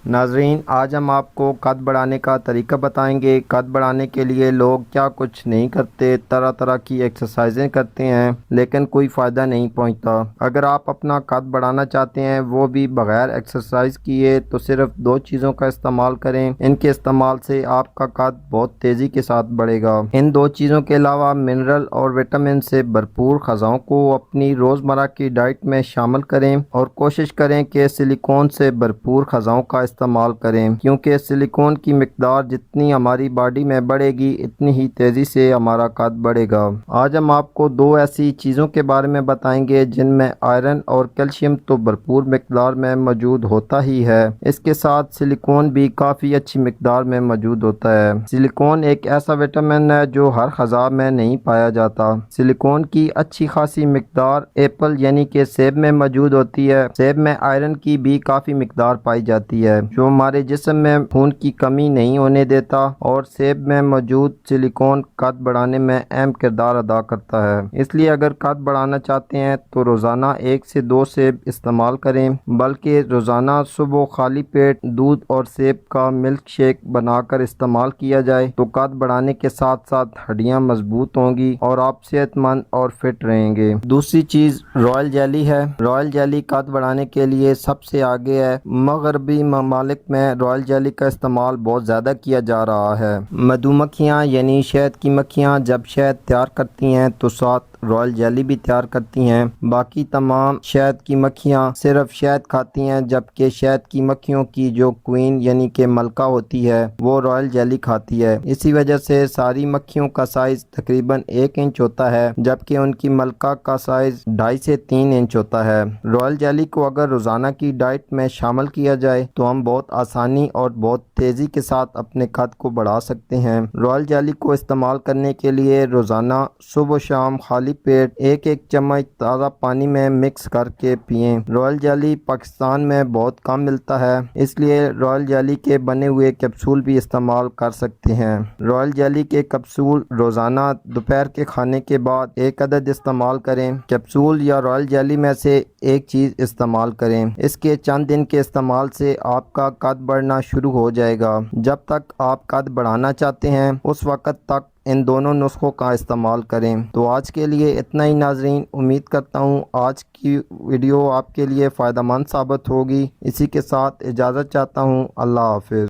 ناظرین، آج ہم آپ کو قد بڑھانے کا طریقہ بتائیں گے۔ قد بڑھانے کے لیے لوگ کیا کچھ نہیں کرتے، طرح طرح کی ایکسرسائزیں کرتے ہیں لیکن کوئی فائدہ نہیں پہنچتا۔ اگر آپ اپنا قد بڑھانا چاہتے ہیں وہ بھی بغیر ایکسرسائز کیے تو صرف دو چیزوں کا استعمال کریں۔ ان کے استعمال سے آپ کا قد بہت تیزی کے ساتھ بڑھے گا۔ ان دو چیزوں کے علاوہ منرل اور وٹامن سے بھرپور غذاؤں کو اپنی روزمرہ کی ڈائٹ میں شامل کریں اور کوشش کریں کہ سلیکون سے بھرپور غذاؤں کا استعمال کریں، کیونکہ سلیکون کی مقدار جتنی ہماری باڈی میں بڑھے گی اتنی ہی تیزی سے ہمارا قد بڑھے گا۔ آج ہم آپ کو دو ایسی چیزوں کے بارے میں بتائیں گے جن میں آئرن اور کیلشیم تو بھرپور مقدار میں موجود ہوتا ہی ہے، اس کے ساتھ سلیکون بھی کافی اچھی مقدار میں موجود ہوتا ہے۔ سلیکون ایک ایسا وٹامن ہے جو ہر غذا میں نہیں پایا جاتا۔ سلیکون کی اچھی خاصی مقدار ایپل یعنی کہ سیب میں موجود ہوتی ہے۔ سیب میں آئرن کی بھی کافی مقدار پائی جاتی ہے جو ہمارے جسم میں خون کی کمی نہیں ہونے دیتا، اور سیب میں موجود سلیکون قد بڑھانے میں اہم کردار ادا کرتا ہے۔ اس لیے اگر قد بڑھانا چاہتے ہیں تو روزانہ 1 سے 2 سیب استعمال کریں، بلکہ روزانہ صبح خالی پیٹ دودھ اور سیب کا ملک شیک بنا کر استعمال کیا جائے تو قد بڑھانے کے ساتھ ساتھ ہڈیاں مضبوط ہوں گی اور آپ صحت مند اور فٹ رہیں گے۔ دوسری چیز رائل جیلی ہے۔ رائل جیلی قد بڑھانے کے لیے سب سے آگے ہے۔ مغربی ممالک میں رائل جیلی کا استعمال بہت زیادہ کیا جا رہا ہے۔ مدھو مکھیاں یعنی شہد کی مکھیاں جب شہد تیار کرتی ہیں تو ساتھ رائل جیلی بھی تیار کرتی ہیں۔ باقی تمام شہد کی مکھیاں صرف شہد کھاتی ہیں، جبکہ شہد کی مکھیوں کی جو کوئین یعنی کہ ملکہ ہوتی ہے وہ رائل جیلی کھاتی ہے۔ اسی وجہ سے ساری مکھیوں کا سائز تقریباً 1 انچ ہوتا ہے، جبکہ ان کی ملکہ کا سائز 2.5 سے 3 انچ ہوتا ہے۔ رائل جیلی کو اگر روزانہ کی ڈائٹ میں شامل کیا جائے تو ہم بہت آسانی اور بہت تیزی کے ساتھ اپنے قد کو بڑھا سکتے ہیں۔ رائل جیلی کو استعمال کرنے کے لیے روزانہ صبح و شام خالی پیٹ 1 چمچ تازہ پانی میں مکس کر کے پئیں۔ رائل جیلی پاکستان میں بہت کم ملتا ہے، اس لیے رائل جیلی کے بنے ہوئے کیپسول بھی استعمال کر سکتے ہیں۔ رائل جیلی کے کیپسول روزانہ دوپہر کے کھانے کے بعد 1 عدد استعمال کریں۔ کیپسول یا رائل جیلی میں سے ایک چیز استعمال کریں۔ اس کے چند دن کے استعمال سے آپ کا قد بڑھنا شروع ہو جائے گا۔ جب تک آپ قد بڑھانا چاہتے ہیں اس وقت تک ان دونوں نسخوں کا استعمال کریں۔ تو آج کے لیے اتنا ہی ناظرین، امید کرتا ہوں آج کی ویڈیو آپ کے لیے فائدہ مند ثابت ہوگی۔ اسی کے ساتھ اجازت چاہتا ہوں۔ اللہ حافظ۔